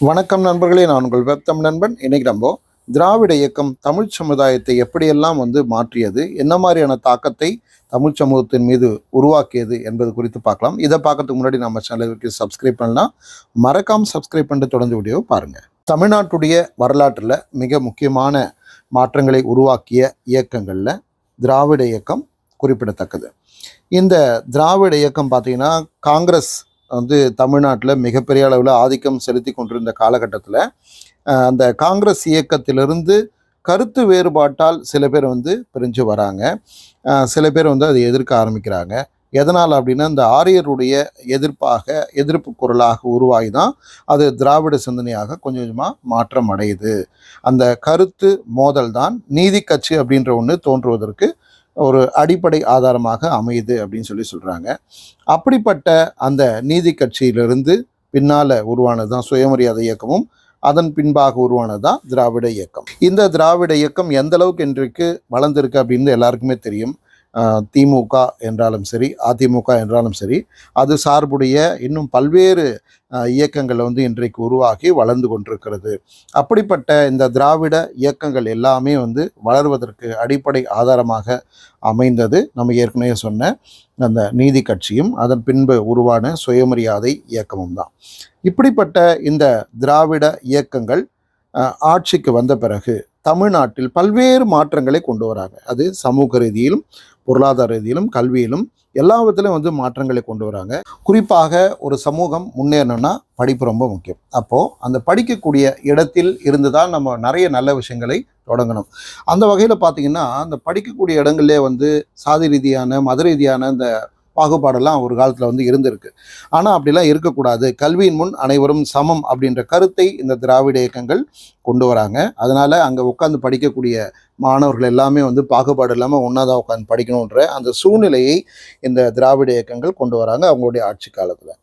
வணக்கம் நண்பர்களே, நான் உங்கள் வெப்தம் நண்பன். இன்னைக்கு நம்ம திராவிட இயக்கம் தமிழ் சமுதாயத்தை எப்படியெல்லாம் மாற்றியது, என்ன மாதிரியான தாக்கத்தை தமிழ் சமூகத்தின் மீது உருவாக்கியது என்பது குறித்து பார்க்கலாம். இதை பார்க்கறதுக்கு முன்னாடி நம்ம சேனலுக்கு சப்ஸ்கிரைப் பண்ணலாம். மறக்காம சப்ஸ்கிரைப் பண்ணிட்டு தொடர்ந்து வீடியோ பாருங்க. தமிழ்நாட்டுடைய வரலாற்றில் மிக முக்கியமான மாற்றங்களை உருவாக்கிய இயக்கங்களில் திராவிட இயக்கம் குறிப்பிடத்தக்கது. இந்த திராவிட இயக்கம் பார்த்தீங்கன்னா, காங்கிரஸ் தமிழ்நாட்டில் மிகப்பெரிய அளவில் ஆதிக்கம் செலுத்தி கொண்டிருந்த காலகட்டத்தில் அந்த காங்கிரஸ் இயக்கத்திலிருந்து கருத்து வேறுபாட்டால் சில பேர் பிரிஞ்சு வராங்க. சில பேர் அதை எதிர்க்க ஆரம்பிக்கிறாங்க. எதனால் அப்படின்னா, இந்த ஆரியருடைய எதிர்ப்பு குரலாக உருவாகி தான் அது திராவிட சிந்தனையாக கொஞ்சம் கொஞ்சமாக மாற்றம் அடையுது. அந்த கருத்து மோதல் தான் நீதி கட்சி அப்படின்ற ஒன்று தோன்றுவதற்கு ஒரு அடிப்படை ஆதாரமாக அமையுது அப்படின்னு சொல்கிறாங்க. அப்படிப்பட்ட அந்த நீதி கட்சியிலிருந்து பின்னால் உருவானது தான் சுயமரியாதை இயக்கமும், அதன் பின்பாக உருவானது தான் திராவிட இயக்கம். இந்த திராவிட இயக்கம் எந்த அளவுக்கு இன்றைக்கு வளர்ந்திருக்கு அப்படின்னு எல்லாருக்குமே தெரியும். திமுக என்றாலும் சரி, அதிமுக என்றாலும் சரி, அது சார்புடைய இன்னும் பல்வேறு இயக்கங்கள் இன்றைக்கு உருவாகி வளர்ந்து கொண்டிருக்கிறது. அப்படிப்பட்ட இந்த திராவிட இயக்கங்கள் எல்லாமே வளர்வதற்கு அடிப்படை ஆதாரமாக அமைந்தது நம்ம ஏற்கனவே சொன்ன அந்த நீதி கட்சியும் அதன் பின்பு உருவான சுயமரியாதை இயக்கமும் தான். இப்படிப்பட்ட இந்த திராவிட இயக்கங்கள் ஆட்சிக்கு வந்த பிறகு தமிழ்நாட்டில் பல்வேறு மாற்றங்களை கொண்டு வராங்க. அது சமூக ரீதியிலும், பொருளாதார ரீதியிலும், கல்வியிலும் எல்லா விதத்திலும் மாற்றங்களை கொண்டு வராங்க. குறிப்பாக ஒரு சமூகம் முன்னேறணும்னா படிப்பு ரொம்ப முக்கியம். அப்போது அந்த படிக்கக்கூடிய இடத்தில் இருந்து தான் நம்ம நிறைய நல்ல விஷயங்களை தொடங்கணும். அந்த வகையில் பார்த்திங்கன்னா, அந்த படிக்கக்கூடிய இடங்கள்லே சாதி ரீதியான, மத ரீதியான இந்த பாகுபாடெல்லாம் ஒரு காலத்தில் இருந்திருக்கு. ஆனால் அப்படிலாம் இருக்கக்கூடாது. கல்வியின் முன் அனைவரும் சமம் அப்படின்ற கருத்தை இந்த திராவிட இயக்கங்கள் கொண்டு வராங்க. அதனால் அங்கே உட்காந்து படிக்கக்கூடிய மாணவர்கள் எல்லாமே பாகுபாடு இல்லாமல் ஒன்றா தான் உட்காந்து படிக்கணுன்ற அந்த சூழ்நிலையை இந்த திராவிட இயக்கங்கள் கொண்டு வராங்க அவங்களுடைய ஆட்சி காலத்தில்.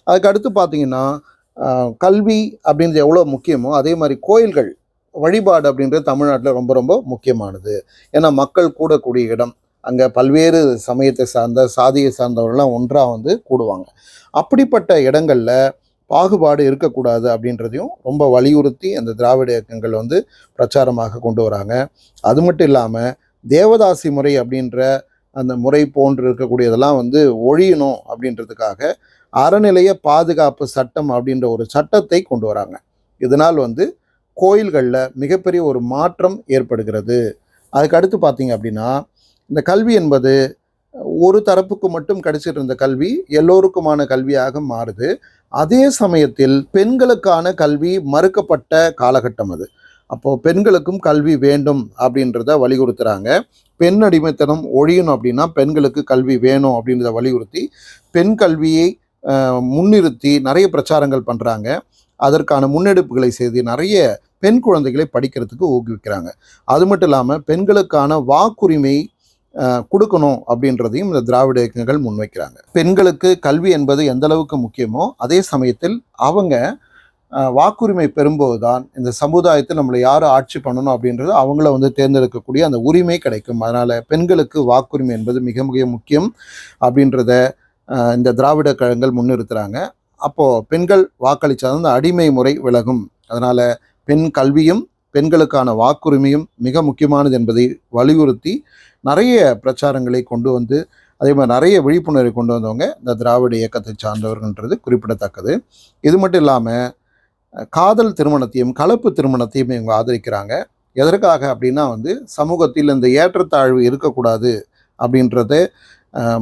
அதுக்கு அடுத்து பார்த்திங்கன்னா, கல்வி அப்படின்றது எவ்வளோ முக்கியமோ அதே மாதிரி கோயில்கள் வழிபாடு அப்படின்றது தமிழ்நாட்டில் ரொம்ப ரொம்ப முக்கியமானது. ஏன்னா மக்கள் கூடக்கூடிய இடம். அங்கே பல்வேறு சமயத்தை சார்ந்த, சாதியை சார்ந்தவர்கள்லாம் ஒன்றாக கூடுவாங்க. அப்படிப்பட்ட இடங்களில் பாகுபாடு இருக்கக்கூடாது அப்படின்றதையும் ரொம்ப வலியுறுத்தி அந்த திராவிட இயக்கங்கள் பிரச்சாரமாக கொண்டு வராங்க. அது மட்டும் இல்லாமல் தேவதாசி முறை அப்படின்ற அந்த முறை போன்று இருக்கக்கூடியதெல்லாம் ஒழியணும் அப்படின்றதுக்காக அறநிலைய பாதுகாப்பு சட்டம் அப்படின்ற ஒரு சட்டத்தை கொண்டு வராங்க. இதனால் கோயில்களில் மிகப்பெரிய ஒரு மாற்றம் ஏற்படுகிறது. அதுக்கு அடுத்து பார்த்தீங்க அப்படின்னா, இந்த கல்வி என்பது ஒரு தரப்புக்கு மட்டும் கிடைச்சிட்டு இருந்த கல்வி எல்லோருக்குமான கல்வியாக மாறுது. அதே சமயத்தில் பெண்களுக்கான கல்வி மறுக்கப்பட்ட காலகட்டம் அது. அப்போது பெண்களுக்கும் கல்வி வேண்டும் அப்படின்றத வலியுறுத்துகிறாங்க. பெண் அடிமைத்தனம் ஒழியணும் அப்படின்னா பெண்களுக்கு கல்வி வேணும் அப்படின்றத வலியுறுத்தி பெண் கல்வியை முன்னிறுத்தி நிறைய பிரச்சாரங்கள் பண்ணுறாங்க. அதற்கான முன்னெடுப்புகளை செய்து நிறைய பெண் குழந்தைகளை படிக்கிறதுக்கு ஊக்குவிக்கிறாங்க. அது மட்டும் இல்லாமல் பெண்களுக்கான வாக்குரிமை கொடுக்கணும் அப்படின்றதையும் இந்த திராவிட இயக்கங்கள் முன்வைக்கிறாங்க. பெண்களுக்கு கல்வி என்பது எந்த அளவுக்கு முக்கியமோ அதே சமயத்தில் அவங்க வாக்குரிமை பெறும்போது தான் இந்த சமுதாயத்தில் நம்மளை யார் ஆட்சி பண்ணணும் அப்படின்றது அவங்கள தேர்ந்தெடுக்கக்கூடிய அந்த உரிமை கிடைக்கும். அதனால் பெண்களுக்கு வாக்குரிமை என்பது மிக மிக முக்கியம் அப்படின்றத இந்த திராவிட கழகங்கள் முன்னிறுத்துகிறாங்க. அப்போது பெண்கள் வாக்களித்தால் அந்த அடிமை முறை விலகும். அதனால் பெண் கல்வியும் பெண்களுக்கான வாக்குரிமையும் மிக முக்கியமானது என்பதை வலியுறுத்தி நிறைய பிரச்சாரங்களை கொண்டு அதே மாதிரி நிறைய விழிப்புணர்வை கொண்டு வந்தவங்க இந்த திராவிட இயக்கத்தை சார்ந்தவர்கள்ன்றது குறிப்பிடத்தக்கது. இது மட்டும் இல்லாமல் காதல் திருமணத்தையும் கலப்பு திருமணத்தையும் இவங்க ஆதரிக்கிறாங்க. எதற்காக அப்படின்னா, சமூகத்தில் இந்த ஏற்றத்தாழ்வு இருக்கக்கூடாது அப்படின்றத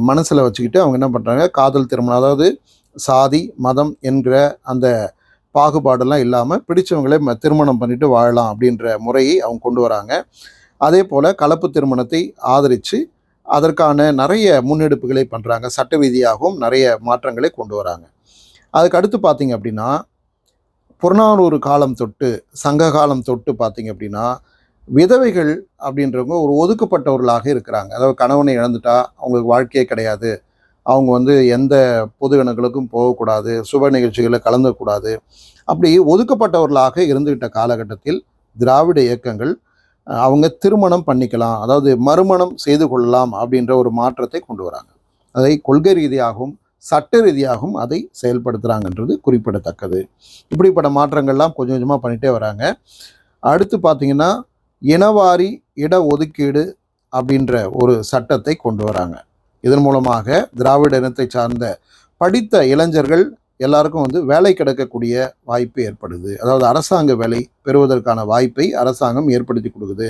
மனசில் வச்சுக்கிட்டு அவங்க என்ன பண்ணுறாங்க, காதல் திருமணம், அதாவது சாதி மதம் என்கிற அந்த பாகுபாடெல்லாம் இல்லாமல் பிடிச்சவங்களே திருமணம் பண்ணிட்டு வாழலாம் அப்படின்ற முறையை அவங்க கொண்டு வராங்க. அதே போல் கலப்பு திருமணத்தை ஆதரித்து அதற்கான நிறைய முன்னெடுப்புகளை பண்ணுறாங்க. சட்ட விதியாகவும் நிறைய மாற்றங்களை கொண்டு வராங்க. அதுக்கு அடுத்து பார்த்திங்க அப்படின்னா, புறநானூறு காலம் தொட்டு சங்க காலம் தொட்டு பார்த்திங்க அப்படின்னா, விதவைகள் அப்படின்றவங்க ஒரு ஒதுக்கப்பட்டவர்களாக இருக்கிறாங்க. அதாவது கணவனை இழந்துட்டா அவங்களுக்கு வாழ்க்கையே கிடையாது, அவங்க எந்த பொது இடங்களுக்கும் போகக்கூடாது, சுப நிகழ்ச்சிகளில் கலந்துக்கூடாது, அப்படி ஒதுக்கப்பட்டவர்களாக இருந்துகிட்ட காலகட்டத்தில் திராவிட இயக்கங்கள் அவங்க திருமணம் பண்ணிக்கலாம், அதாவது மறுமணம் செய்து கொள்ளலாம் அப்படின்ற ஒரு மாற்றத்தை கொண்டு வராங்க. அதை கொள்கை ரீதியாகவும் சட்ட ரீதியாகவும் அதை செயல்படுத்துகிறாங்கன்றது குறிப்பிடத்தக்கது. இப்படிப்பட்ட மாற்றங்கள்லாம் கொஞ்சம் கொஞ்சமாக பண்ணிகிட்டே வராங்க. அடுத்து பார்த்தீங்கன்னா, இனவாரி இடஒதுக்கீடு அப்படின்ற ஒரு சட்டத்தை கொண்டு வராங்க. இதன் மூலமாக திராவிட இனத்தை சார்ந்த படித்த இளைஞர்கள் எல்லாருக்கும் வேலை கிடைக்கக்கூடிய வாய்ப்பு ஏற்படுது. அதாவது அரசாங்க வேலை பெறுவதற்கான வாய்ப்பை அரசாங்கம் ஏற்படுத்தி கொடுக்குது.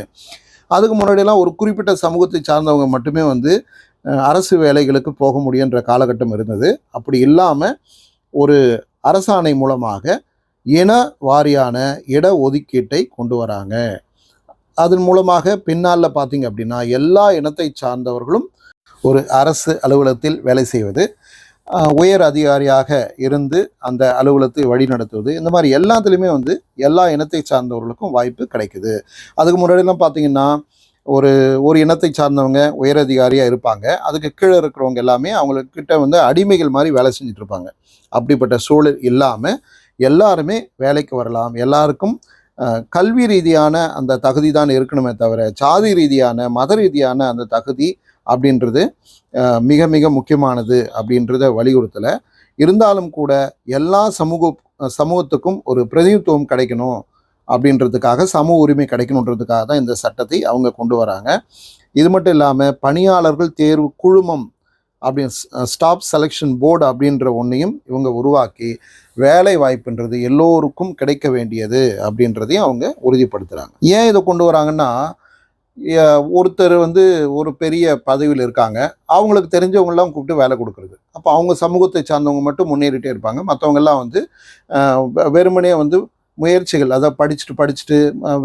அதுக்கு முன்னாடியெல்லாம் ஒரு குறிப்பிட்ட சமூகத்தை சார்ந்தவங்க மட்டுமே அரசு வேலைகளுக்கு போக முடியுன்ற காலகட்டம் இருந்தது. அப்படி இல்லாமல் ஒரு அரசாணை மூலமாக இன வாரியான இட ஒதுக்கீட்டை கொண்டு வராங்க. அதன் மூலமாக பின்னால் பார்த்தீங்க அப்படின்னா எல்லா இனத்தை சார்ந்தவர்களும் ஒரு அரசு அலுவலகத்தில் வேலை செய்வது, உயர் அதிகாரியாக இருந்து அந்த அலுவலகத்தை வழி நடத்துவது, இந்த மாதிரி எல்லாத்துலேயுமே எல்லா இனத்தை சார்ந்தவர்களுக்கும் வாய்ப்பு கிடைக்குது. அதுக்கு முன்னாடிலாம் பார்த்தீங்கன்னா ஒரு இனத்தை சார்ந்தவங்க உயர் அதிகாரியாக இருப்பாங்க. அதுக்கு கீழே இருக்கிறவங்க எல்லாமே அவங்கக்கிட்ட அடிமைகள் மாதிரி வேலை செஞ்சுட்டு இருப்பாங்க. அப்படிப்பட்ட சூழல் இல்லாமல் எல்லாருமே வேலைக்கு வரலாம். எல்லாருக்கும் கல்வி ரீதியான அந்த தகுதி தான் இருக்கணுமே தவிர சாதி ரீதியான மத ரீதியான அந்த தகுதி அப்படின்றது மிக மிக முக்கியமானது அப்படின்றத வலியுறுத்தலை. இருந்தாலும் கூட எல்லா சமூகத்துக்கும் ஒரு பிரதிநிதித்துவம் கிடைக்கணும் அப்படின்றதுக்காக, சமூக உரிமை கிடைக்கணுன்றதுக்காக தான் இந்த சட்டத்தை அவங்க கொண்டு வராங்க. இது மட்டும் இல்லாமல் பணியாளர்கள் தேர்வு குழுமம் அப்படின்னு ஸ்டாஃப் செலெக்ஷன் போர்டு அப்படின்ற ஒன்றையும் இவங்க உருவாக்கி வேலை வாய்ப்புன்றது எல்லோருக்கும் கிடைக்க வேண்டியது அப்படின்றதையும் அவங்க உறுதிப்படுத்துகிறாங்க. ஏன் இதை கொண்டு வராங்கன்னா, ஒருத்தர் ஒரு பெரிய பதவியில் இருக்காங்க, அவங்களுக்கு தெரிஞ்சவங்கெல்லாம் கூப்பிட்டு வேலை கொடுக்குறது. அப்போ அவங்க சமூகத்தை சார்ந்தவங்க மட்டும் முன்னேறிட்டே இருப்பாங்க. மற்றவங்கெல்லாம் வெறுமனே முயற்சிகள், அதாவது படிச்சுட்டு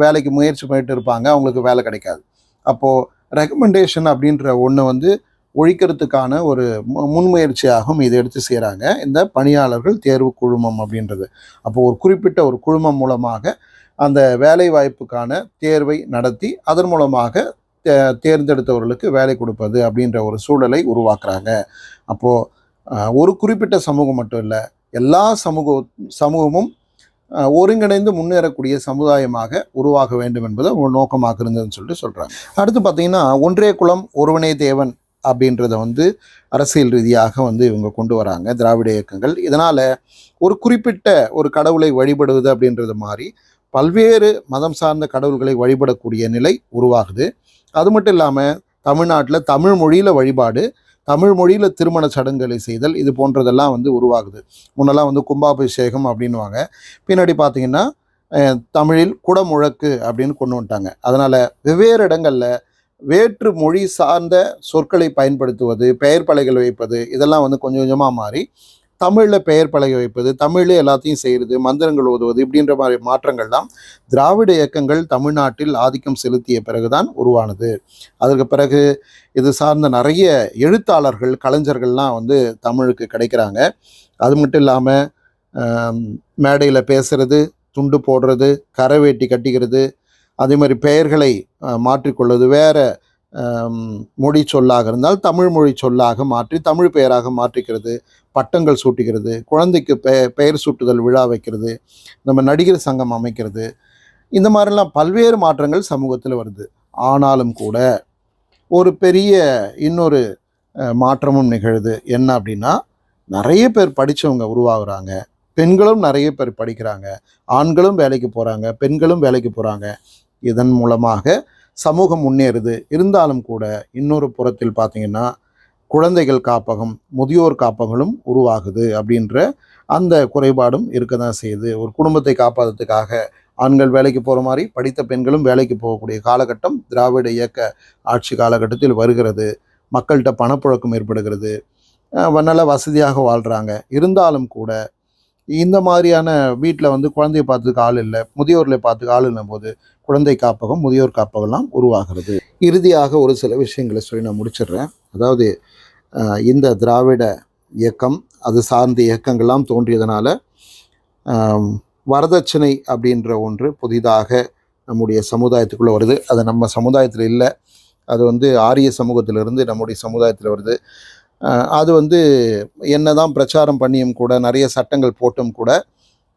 வேலைக்கு முயற்சி பண்ணிட்டு இருப்பாங்க, அவங்களுக்கு வேலை கிடைக்காது. அப்போது ரெக்கமெண்டேஷன் அப்படின்ற ஒன்று ஒழிக்கிறதுக்கான ஒரு முன்முயற்சியாகவும் இதை எடுத்து செய்கிறாங்க இந்த பணியாளர்கள் தேர்வு குழுமம் அப்படின்றது. அப்போது ஒரு குறிப்பிட்ட ஒரு குழுமம் மூலமாக அந்த வேலை வாய்ப்புக்கான தேர்வை நடத்தி அதன் மூலமாக தேர்ந்தெடுத்தவர்களுக்கு வேலை கொடுப்பது அப்படின்ற ஒரு சூழலை உருவாக்குறாங்க. அப்போது ஒரு குறிப்பிட்ட சமூகம் மட்டும் இல்லை, எல்லா சமூகமும் ஒருங்கிணைந்து முன்னேறக்கூடிய சமுதாயமாக உருவாக வேண்டும் என்பதை ஒரு நோக்கமாக இருந்ததுன்னு சொல்லிட்டு சொல்கிறாங்க. அடுத்து பார்த்தீங்கன்னா, ஒன்றே குலம் ஒருவனே தேவன் அப்படின்றத அரசியல் ரீதியாக இவங்க கொண்டு வராங்க திராவிட இயக்கங்கள். இதனால் ஒரு குறிப்பிட்ட ஒரு கடவுளை வழிபடுவது அப்படின்றது மாதிரி பல்வேறு மதம் சார்ந்த கடவுள்களை வழிபடக்கூடிய நிலை உருவாகுது. அது மட்டும் இல்லாமல் தமிழ்நாட்டில் தமிழ் மொழியில் வழிபாடு, தமிழ் மொழியில் திருமண சடங்குகளை செய்தல், இது போன்றதெல்லாம் உருவாகுது. முன்னெல்லாம் கும்பாபிஷேகம் அப்படின்வாங்க. பின்னாடி பார்த்திங்கன்னா தமிழில் குடமுழக்கு அப்படின்னு கொண்டு வந்துட்டாங்க. அதனால் வெவ்வேறு இடங்களில் வேற்று மொழி சார்ந்த சொற்களை பயன்படுத்துவது, பெயர் பலகைகள் வைப்பது, இதெல்லாம் கொஞ்சம் கொஞ்சமாக மாறி தமிழில் பெயர் பலகை வைப்பது, தமிழே எல்லாத்தையும் செய்கிறது, மந்திரங்கள் ஓதுவது, இப்படின்ற மாதிரி மாற்றங்கள்லாம் திராவிட இயக்கங்கள் தமிழ்நாட்டில் ஆதிக்கம் செலுத்திய பிறகுதான் உருவானது. அதற்கு பிறகு இது சார்ந்த நிறைய எழுத்தாளர்கள், கலைஞர்கள்லாம் தமிழுக்கு கிடைக்கிறாங்க. அது மட்டும் இல்லாமல் மேடையில் பேசுகிறது, துண்டு போடுறது, கரைவேட்டி கட்டிக்கிறது, அதே மாதிரி பெயர்களை மாற்றிக்கொள்வது, வேறு மொழி சொல்லாக இருந்தால் தமிழ் மொழி சொல்லாக மாற்றி தமிழ் பெயராக மாற்றிக்கிறது, பட்டங்கள் சூட்டுகிறது, குழந்தைக்கு பெயர் சூட்டுதல் விழா வைக்கிறது, நம்ம நடிகர் சங்கம் அமைக்கிறது, இந்த மாதிரிலாம் பல்வேறு மாற்றங்கள் சமூகத்தில் வருது. ஆனாலும் கூட ஒரு பெரிய இன்னொரு மாற்றமும் நிகழுது. என்ன அப்படின்னா, நிறைய பேர் படித்தவங்க உருவாகுறாங்க, பெண்களும் நிறைய பேர் படிக்கிறாங்க, ஆண்களும் வேலைக்கு போகிறாங்க, பெண்களும் வேலைக்கு போகிறாங்க. இதன் மூலமாக சமூகம் முன்னேறுது. இருந்தாலும் கூட இன்னொரு புறத்தில் பார்த்திங்கன்னா குழந்தைகள் காப்பகம், முதியோர் காப்பகங்களும் உருவாகுது அப்படின்ற அந்த குறைபாடும் இருக்க தான் செய்யுது. ஒரு குடும்பத்தை காப்பாற்றுறதுக்காக ஆண்கள் வேலைக்கு போகிற மாதிரி படித்த பெண்களும் வேலைக்கு போகக்கூடிய காலகட்டம் திராவிட இயக்க ஆட்சி காலகட்டத்தில் வருகிறது. மக்கள்கிட்ட பணப்புழக்கம் ஏற்படுகிறது, நல்ல வசதியாக வாழ்கிறாங்க. இருந்தாலும் கூட இந்த மாதிரியான வீட்டில் குழந்தையை பார்த்துக்க ஆள் இல்லை, முதியோர்களை பார்த்துக்க ஆள் இல்லைம் போது குழந்தை காப்பகம், முதியோர் காப்பகம்லாம் உருவாகிறது. இறுதியாக ஒரு சில விஷயங்களை சொல்லி நான் முடிச்சிடுறேன். அதாவது இந்த திராவிட இயக்கம், அது சார்ந்த இயக்கங்கள்லாம் தோன்றியதனால வரதட்சணை அப்படின்ற ஒன்று புதிதாக நம்முடைய சமுதாயத்துக்குள்ளே வருது. அது நம்ம சமுதாயத்தில் இல்லை, அது ஆரிய சமூகத்திலிருந்து நம்முடைய சமுதாயத்தில் வருது. அது என்ன தான் பிரச்சாரம் பண்ணியும் கூட, நிறைய சட்டங்கள் போட்டும் கூட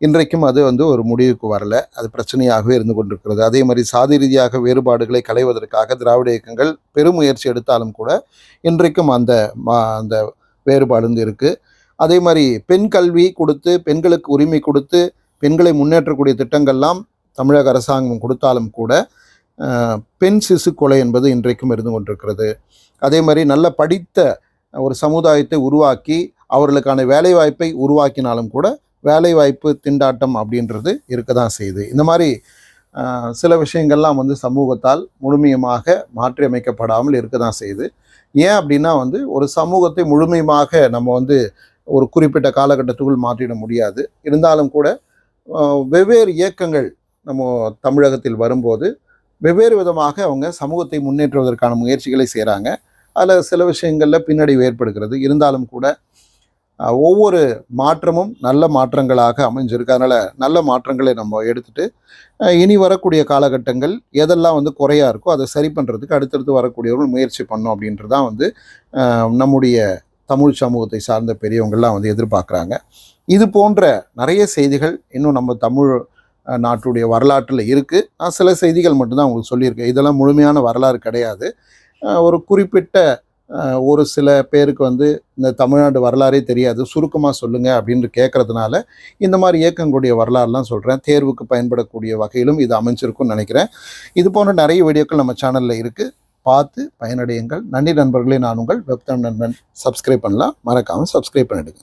இன்றைக்கும் அது ஒரு முடிவுக்கு வரல. அது பிரச்சனையாகவே இருந்து கொண்டிருக்கிறது. அதே மாதிரி சாதி ரீதியாக வேறுபாடுகளை களைவதற்காக திராவிட இயக்கங்கள் பெருமுயற்சி எடுத்தாலும் கூட இன்றைக்கும் அந்த வேறுபாடு இருக்குது. அதே மாதிரி பெண் கல்வி கொடுத்து, பெண்களுக்கு உரிமை கொடுத்து, பெண்களை முன்னேற்றக்கூடிய திட்டங்கள்லாம் தமிழக அரசாங்கம் கொடுத்தாலும் கூட பெண் சிசு கொலை என்பது இன்றைக்கும் இருந்து கொண்டிருக்கிறது. அதே மாதிரி நல்ல படித்த ஒரு சமுதாயத்தை உருவாக்கி அவர்களுக்கான வேலைவாய்ப்பை உருவாக்கினாலும் கூட வேலைவாய்ப்பு திண்டாட்டம் அப்படின்றது இருக்க தான் செய்யுது. இந்த மாதிரி சில விஷயங்கள்லாம் வந்து சமூகத்தால் முழுமையமாக மாற்றி அமைக்கப்படாமல் இருக்க தான் செய்யுது. ஏன் அப்படின்னா வந்து ஒரு சமூகத்தை முழுமையாக நம்ம வந்து ஒரு குறிப்பிட்ட காலகட்டத்துக்குள் மாற்றிட முடியாது. இருந்தாலும் கூட வெவ்வேறு இயக்கங்கள் நம்ம தமிழகத்தில் வரும்போது வெவ்வேறு விதமாக அவங்க சமூகத்தை முன்னேற்றுவதற்கான முயற்சிகளை செய்கிறாங்க. அதில் சில விஷயங்களில் பின்னடைவு ஏற்படுகிறது. இருந்தாலும் கூட ஒவ்வொரு மாற்றமும் நல்ல மாற்றங்களாக அமைஞ்சிருக்கு. அதனால் நல்ல மாற்றங்களை நம்ம எடுத்துகிட்டு இனி வரக்கூடிய காலகட்டங்கள் எதெல்லாம் வந்து குறையா இருக்கோ அதை சரி பண்ணுறதுக்கு அடுத்தடுத்து வரக்கூடியவர்கள் முயற்சி பண்ணோம் அப்படின்றது தான் வந்து நம்முடைய தமிழ் சமூகத்தை சார்ந்த பெரியவங்கள்லாம் வந்து எதிர்பார்க்குறாங்க. இது போன்ற நிறைய செய்திகள் இன்னும் நம்ம தமிழ் நாட்டுடைய வரலாற்றில் இருக்குது. நான் சில செய்திகள் மட்டும்தான் உங்களுக்கு சொல்லியிருக்கேன். இதெல்லாம் முழுமையான வரலாறு கிடையாது. ஒரு குறிப்பிட்ட ஒரு சில பேருக்கு வந்து இந்த தமிழ்நாடு வரலாறே தெரியாது, சுருக்கமாக சொல்லுங்கள் அப்படின்னு கேட்குறதுனால இந்த மாதிரி இயக்கங்களுடைய வரலாறுலாம் சொல்கிறேன். தேர்வுக்கு பயன்படக்கூடிய வகையிலும் இது அமைஞ்சிருக்கும்னு நினைக்கிறேன். இது போன்ற நிறைய வீடியோக்கள் நம்ம சேனலில் இருக்குது. பார்த்து பயனடையுங்கள். நன்றி நண்பர்களே. நான் உங்கள் வெப் தமிழ் நண்பன். சப்ஸ்கிரைப் பண்ணலாம், மறக்காமல் சப்ஸ்கிரைப் பண்ணிடுங்க.